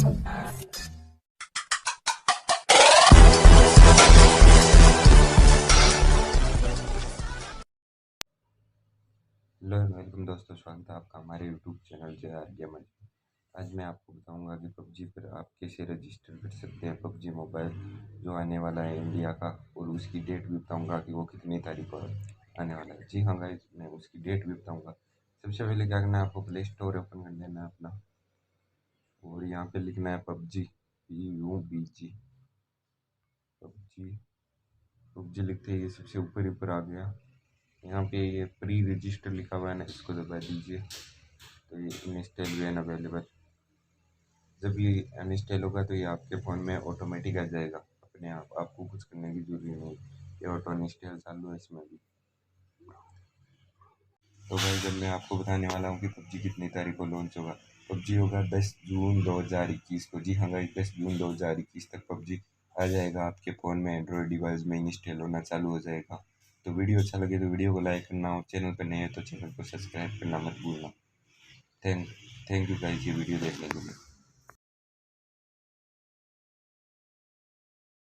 Hello and welcome दोस्तों, स्वागत है आपका हमारे YouTube channel J are gamer. आज मैं आपको बताऊंगा कि पबजी पर आप कैसे रजिस्टर कर सकते हैं। पबजी मोबाइल जो आने वाला है इंडिया का, और उसकी डेट भी बताऊंगा कि वो कितनी तारीख को आने वाला है। जी हाँ गाइस, मैं उसकी डेट भी बताऊंगा। सबसे पहले क्या करना है, आपको प्ले स्टोर ओपन कर लेना है अपना, और यहाँ पे लिखना है पबजी, PUBG। पबजी पबजी लिखते ही ये सबसे ऊपर ऊपर आ गया। यहाँ पे ये प्री रजिस्टर लिखा हुआ है ना, इसको दबा दीजिए तो ये इंस्टॉल भी है अवेलेबल। जब ये अनइंस्टॉल होगा तो ये आपके फ़ोन में ऑटोमेटिक आ जाएगा अपने आप, आपको कुछ करने की जरूरत नहीं। ये ऑटो इंस्टॉल चालू है इसमें भी। तो भाई, जब मैं आपको बताने वाला हूँ कि पबजी कितनी तारीख को लॉन्च होगा। पबजी होगा 10 जून 2021 को। जी हाँ भाई, 10 जून 2021 तक पबजी आ जाएगा आपके फ़ोन में, एंड्रॉयड डिवाइस में इंस्टॉल होना चालू हो जाएगा। तो वीडियो अच्छा लगे तो वीडियो को लाइक करना, और चैनल पर नए हैं तो चैनल को सब्सक्राइब करना मत भूलना। थैंक थैंक यू गाइस ये वीडियो देखने के लिए।